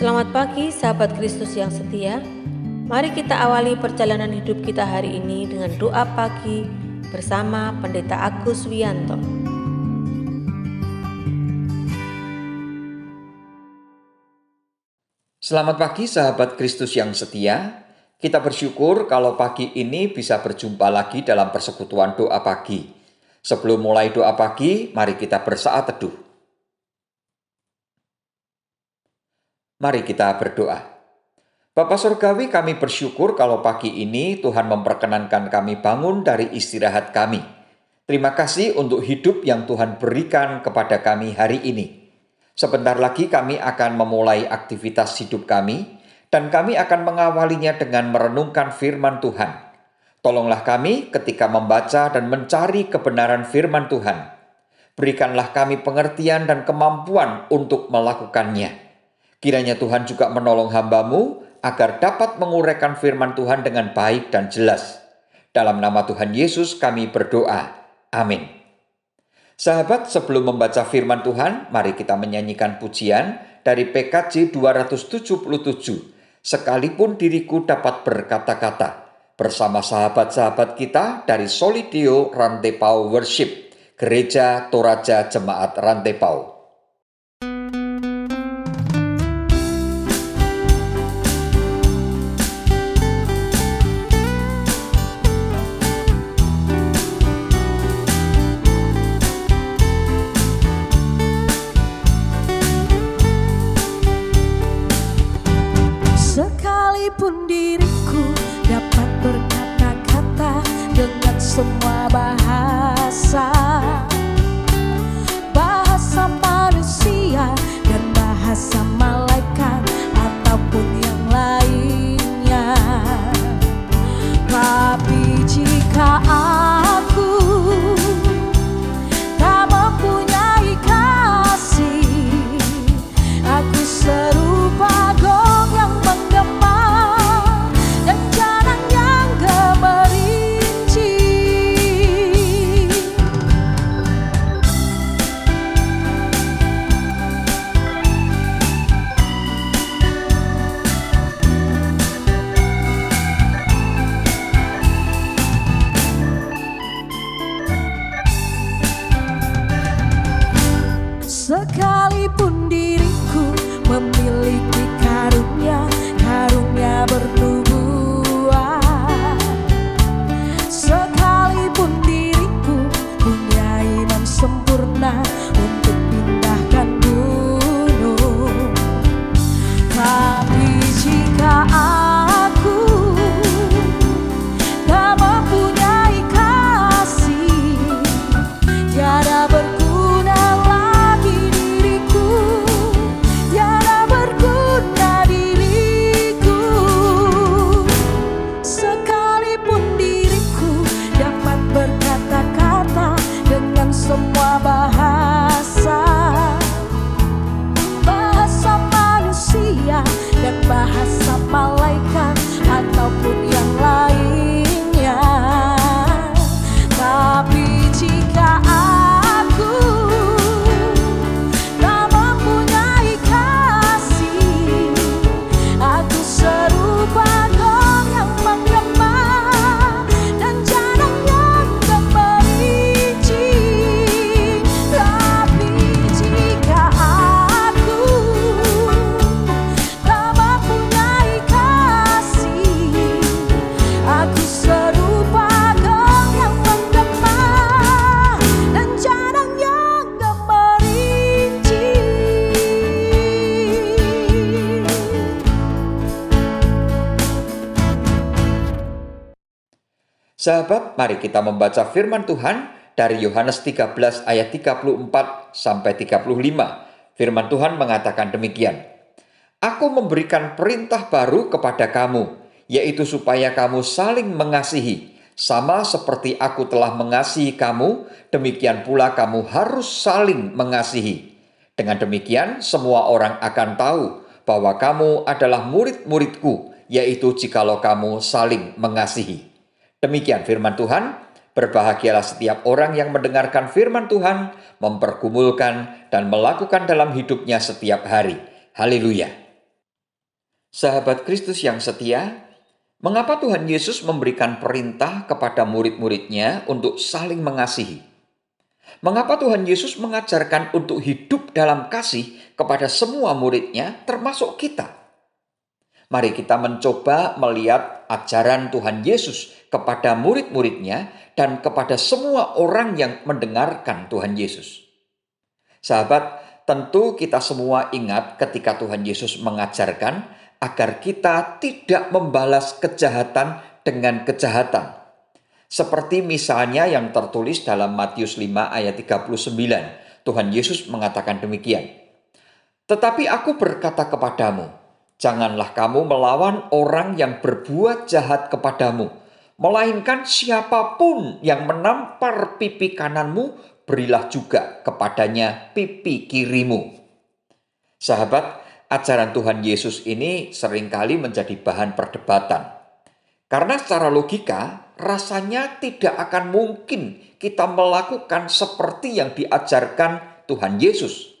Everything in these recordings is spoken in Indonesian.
Selamat pagi sahabat Kristus yang setia. Mari kita awali perjalanan hidup kita hari ini dengan doa pagi bersama Pendeta Agus Wianto. Selamat pagi sahabat Kristus yang setia. Kita bersyukur kalau pagi ini bisa berjumpa lagi dalam persekutuan doa pagi. Sebelum mulai doa pagi, mari kita bersaat teduh. Mari kita berdoa. Bapa Surgawi, kami bersyukur kalau pagi ini Tuhan memperkenankan kami bangun dari istirahat kami. Terima kasih untuk hidup yang Tuhan berikan kepada kami hari ini. Sebentar lagi kami akan memulai aktivitas hidup kami, dan kami akan mengawalinya dengan merenungkan firman Tuhan. Tolonglah kami ketika membaca dan mencari kebenaran firman Tuhan. Berikanlah kami pengertian dan kemampuan untuk melakukannya. Kiranya Tuhan juga menolong hamba-Mu agar dapat menguraikan firman Tuhan dengan baik dan jelas. Dalam nama Tuhan Yesus kami berdoa. Amin. Sahabat, sebelum membaca firman Tuhan, mari kita menyanyikan pujian dari PKJ 277. Sekalipun diriku dapat berkata-kata, bersama sahabat-sahabat kita dari Solideo Rantepao Worship, Gereja Toraja Jemaat Rantepao. Sekalipun diriku dapat berkata-kata dengan semua bahasa manusia dan bahasa malaikat ataupun yang lainnya, tapi jika aku tak mempunyai kasih, aku serupa gong yang menggema dan janang yang gemerinci. Sekalipun diriku memiliki karunia bernubuat, sekalipun diriku punya iman sempurna untuk pindahkan gunung, tapi jika aku tak mempunyai kasih, tiada berguna lagi diriku, tiada berguna diriku. Sekalipun diriku dapat berkata-kata dengan semua bahasa manusia dan bahasa malaikat ataupun yang lainnya, tapi jika aku tak mempunyai kasih, aku serupa gong yang menggema dan janang yang gemerinci. Tapi jika aku tak mempunyai kasih, aku serupa gong yang menggema dan janang yang gemerinci. Sahabat, mari kita membaca firman Tuhan dari Yohanes 13 ayat 34 sampai 35. Firman Tuhan mengatakan demikian. Aku memberikan perintah baru kepada kamu, yaitu supaya kamu saling mengasihi. Sama seperti aku telah mengasihi kamu, demikian pula kamu harus saling mengasihi. Dengan demikian, semua orang akan tahu bahwa kamu adalah murid-muridku, yaitu jikalau kamu saling mengasihi. Demikian firman Tuhan. Berbahagialah setiap orang yang mendengarkan firman Tuhan, mempergumulkan dan melakukan dalam hidupnya setiap hari. Haleluya. Sahabat Kristus yang setia, mengapa Tuhan Yesus memberikan perintah kepada murid-muridnya untuk saling mengasihi? Mengapa Tuhan Yesus mengajarkan untuk hidup dalam kasih kepada semua muridnya, termasuk kita? Mari kita mencoba melihat ajaran Tuhan Yesus kepada murid-muridnya dan kepada semua orang yang mendengarkan Tuhan Yesus. Sahabat, tentu kita semua ingat ketika Tuhan Yesus mengajarkan agar kita tidak membalas kejahatan dengan kejahatan. Seperti misalnya yang tertulis dalam Matius 5 ayat 39. Tuhan Yesus mengatakan demikian. Tetapi aku berkata kepadamu, janganlah kamu melawan orang yang berbuat jahat kepadamu, melainkan siapapun yang menampar pipi kananmu, berilah juga kepadanya pipi kirimu. Sahabat, ajaran Tuhan Yesus ini seringkali menjadi bahan perdebatan. Karena secara logika, rasanya tidak akan mungkin kita melakukan seperti yang diajarkan Tuhan Yesus.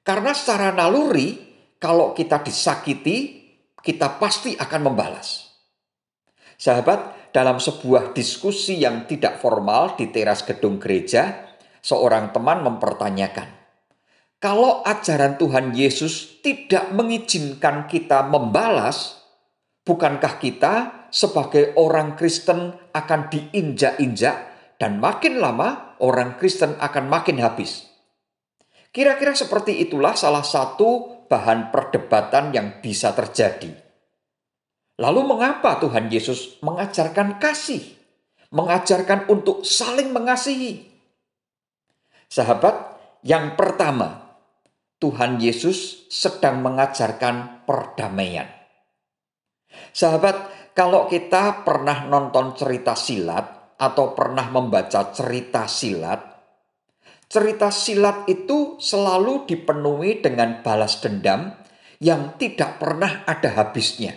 Karena secara naluri, kalau kita disakiti, kita pasti akan membalas. Sahabat, dalam sebuah diskusi yang tidak formal di teras gedung gereja, seorang teman mempertanyakan, kalau ajaran Tuhan Yesus tidak mengizinkan kita membalas, bukankah kita sebagai orang Kristen akan diinjak-injak dan makin lama orang Kristen akan makin habis? Kira-kira seperti itulah salah satu bahan perdebatan yang bisa terjadi. Lalu mengapa Tuhan Yesus mengajarkan kasih? Mengajarkan untuk saling mengasihi? Sahabat, yang pertama, Tuhan Yesus sedang mengajarkan perdamaian. Sahabat, kalau kita pernah nonton cerita silat atau pernah membaca cerita silat itu selalu dipenuhi dengan balas dendam yang tidak pernah ada habisnya.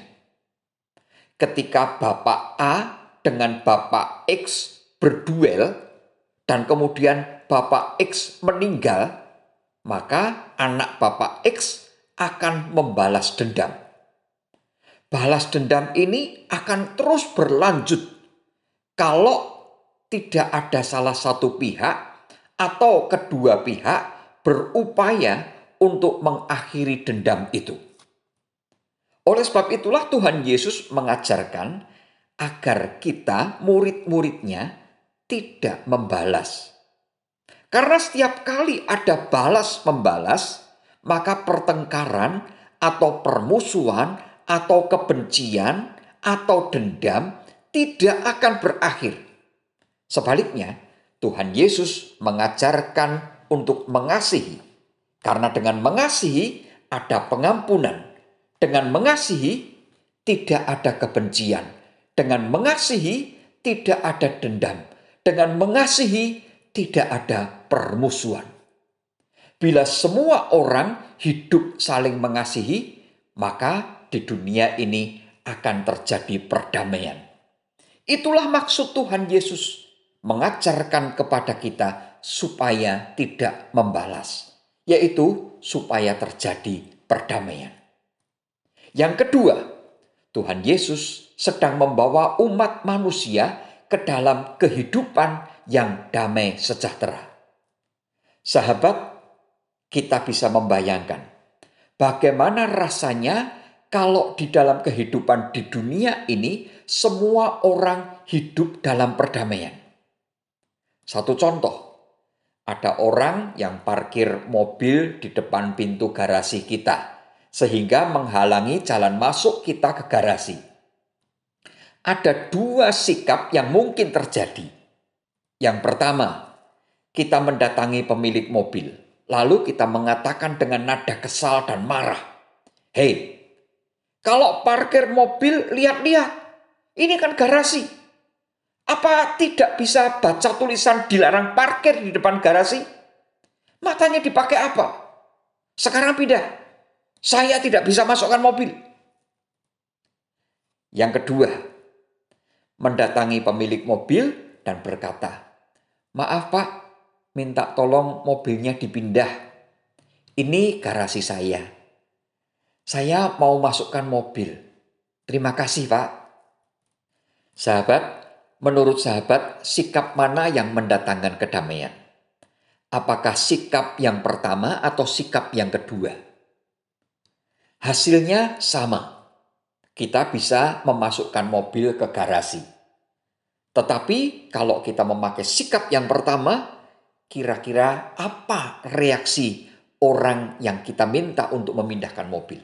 Ketika Bapak A dengan Bapak X berduel dan kemudian Bapak X meninggal, maka anak Bapak X akan membalas dendam. Balas dendam ini akan terus berlanjut kalau tidak ada salah satu pihak atau kedua pihak berupaya untuk mengakhiri dendam itu. Oleh sebab itulah Tuhan Yesus mengajarkan agar kita, murid-muridnya, tidak membalas. Karena setiap kali ada balas-membalas, maka pertengkaran atau permusuhan atau kebencian atau dendam tidak akan berakhir. Sebaliknya, Tuhan Yesus mengajarkan untuk mengasihi. Karena dengan mengasihi ada pengampunan. Dengan mengasihi tidak ada kebencian. Dengan mengasihi tidak ada dendam. Dengan mengasihi tidak ada permusuhan. Bila semua orang hidup saling mengasihi, maka di dunia ini akan terjadi perdamaian. Itulah maksud Tuhan Yesus mengajarkan kepada kita supaya tidak membalas, yaitu supaya terjadi perdamaian. Yang kedua, Tuhan Yesus sedang membawa umat manusia ke dalam kehidupan yang damai sejahtera. Sahabat, kita bisa membayangkan bagaimana rasanya kalau di dalam kehidupan di dunia ini semua orang hidup dalam perdamaian. Satu contoh, ada orang yang parkir mobil di depan pintu garasi kita sehingga menghalangi jalan masuk kita ke garasi. Ada dua sikap yang mungkin terjadi. Yang pertama, kita mendatangi pemilik mobil, lalu kita mengatakan dengan nada kesal dan marah, "Hei, kalau parkir mobil lihat-lihat, ini kan garasi. Apa tidak bisa baca tulisan dilarang parkir di depan garasi? Matanya dipakai apa? Sekarang pindah, saya tidak bisa masukkan mobil." Yang kedua, mendatangi pemilik mobil dan berkata, "Maaf Pak, minta tolong mobilnya dipindah. Ini garasi saya." Saya mau masukkan mobil. Terima kasih, Pak. Sahabat, menurut sahabat, sikap mana yang mendatangkan kedamaian? Apakah sikap yang pertama atau sikap yang kedua? Hasilnya sama. Kita bisa memasukkan mobil ke garasi. Tetapi kalau kita memakai sikap yang pertama, kira-kira apa reaksi orang yang kita minta untuk memindahkan mobil?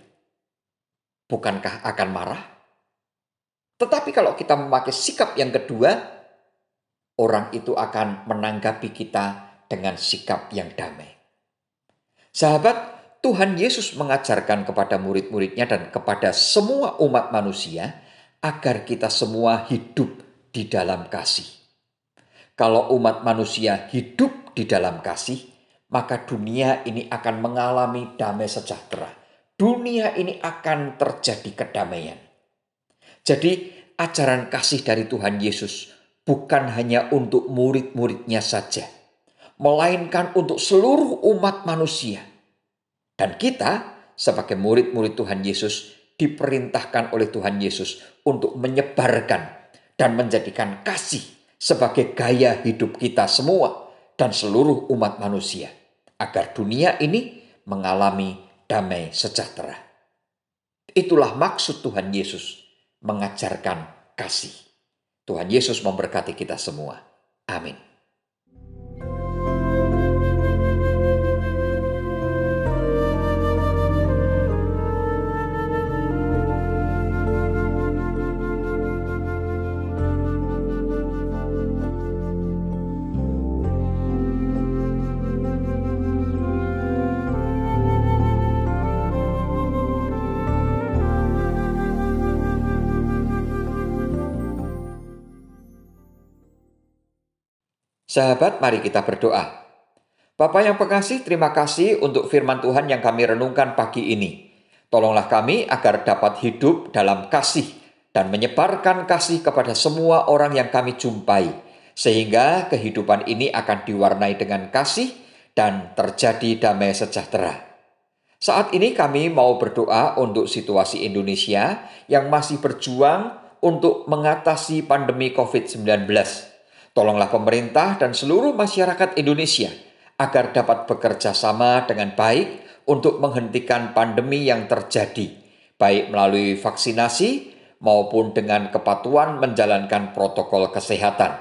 Bukankah akan marah? Tetapi kalau kita memakai sikap yang kedua, orang itu akan menanggapi kita dengan sikap yang damai. Sahabat, Tuhan Yesus mengajarkan kepada murid-muridnya dan kepada semua umat manusia agar kita semua hidup di dalam kasih. Kalau umat manusia hidup di dalam kasih, maka dunia ini akan mengalami damai sejahtera. Dunia ini akan terjadi kedamaian. Jadi ajaran kasih dari Tuhan Yesus bukan hanya untuk murid-muridnya saja, melainkan untuk seluruh umat manusia. Dan kita sebagai murid-murid Tuhan Yesus diperintahkan oleh Tuhan Yesus untuk menyebarkan dan menjadikan kasih sebagai gaya hidup kita semua dan seluruh umat manusia, agar dunia ini mengalami damai sejahtera. Itulah maksud Tuhan Yesus mengajarkan kasih. Tuhan Yesus memberkati kita semua. Amin. Sahabat, mari kita berdoa. Bapa yang pengasih, terima kasih untuk firman Tuhan yang kami renungkan pagi ini. Tolonglah kami agar dapat hidup dalam kasih dan menyebarkan kasih kepada semua orang yang kami jumpai, sehingga kehidupan ini akan diwarnai dengan kasih dan terjadi damai sejahtera. Saat ini kami mau berdoa untuk situasi Indonesia yang masih berjuang untuk mengatasi pandemi COVID-19. Tolonglah pemerintah dan seluruh masyarakat Indonesia agar dapat bekerja sama dengan baik untuk menghentikan pandemi yang terjadi, baik melalui vaksinasi maupun dengan kepatuhan menjalankan protokol kesehatan.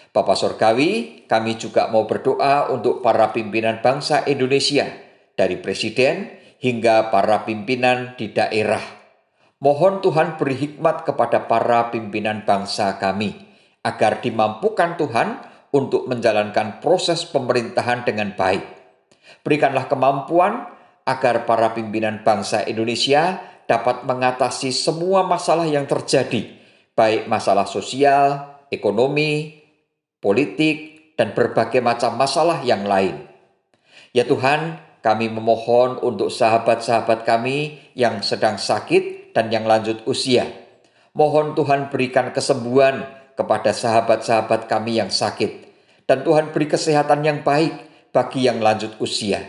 Bapa Surgawi, kami juga mau berdoa untuk para pimpinan bangsa Indonesia, dari presiden hingga para pimpinan di daerah. Mohon Tuhan beri hikmat kepada para pimpinan bangsa kami, agar dimampukan Tuhan untuk menjalankan proses pemerintahan dengan baik. Berikanlah kemampuan agar para pimpinan bangsa Indonesia dapat mengatasi semua masalah yang terjadi, baik masalah sosial, ekonomi, politik, dan berbagai macam masalah yang lain. Ya Tuhan, kami memohon untuk sahabat-sahabat kami yang sedang sakit dan yang lanjut usia. Mohon Tuhan berikan kesembuhan kepada sahabat-sahabat kami yang sakit. Dan Tuhan beri kesehatan yang baik bagi yang lanjut usia.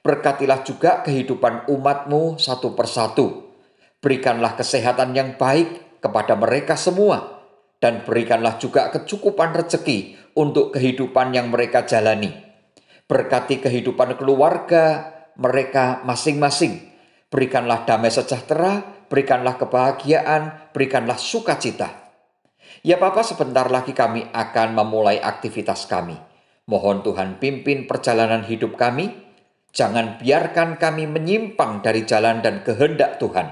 Berkatilah juga kehidupan umat-Mu satu persatu. Berikanlah kesehatan yang baik kepada mereka semua. Dan berikanlah juga kecukupan rezeki untuk kehidupan yang mereka jalani. Berkati kehidupan keluarga mereka masing-masing. Berikanlah damai sejahtera, berikanlah kebahagiaan, berikanlah sukacita. Ya Bapa, sebentar lagi kami akan memulai aktivitas kami. Mohon Tuhan pimpin perjalanan hidup kami. Jangan biarkan kami menyimpang dari jalan dan kehendak Tuhan.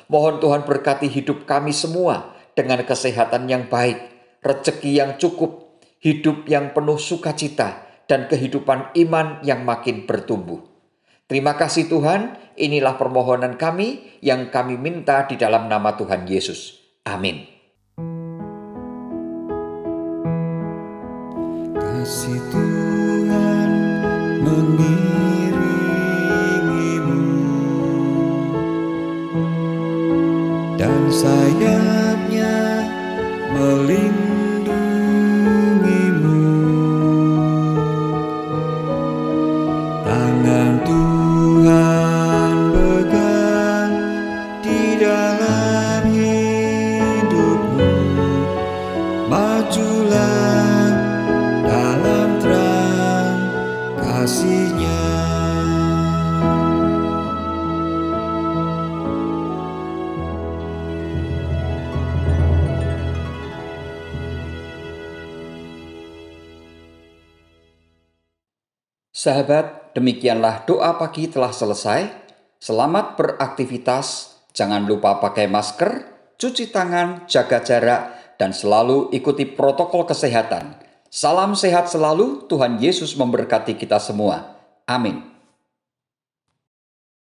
Mohon Tuhan berkati hidup kami semua dengan kesehatan yang baik, rezeki yang cukup, hidup yang penuh sukacita, dan kehidupan iman yang makin bertumbuh. Terima kasih Tuhan, inilah permohonan kami yang kami minta di dalam nama Tuhan Yesus. Amin. Kasih Tuhan mengiringimu dan sayapnya melindungimu. Tangan Tuhan bergerak Sahabat, demikianlah doa pagi telah selesai. Selamat beraktivitas, jangan lupa pakai masker, cuci tangan, jaga jarak, dan selalu ikuti protokol kesehatan. Salam sehat selalu, Tuhan Yesus memberkati kita semua. Amin.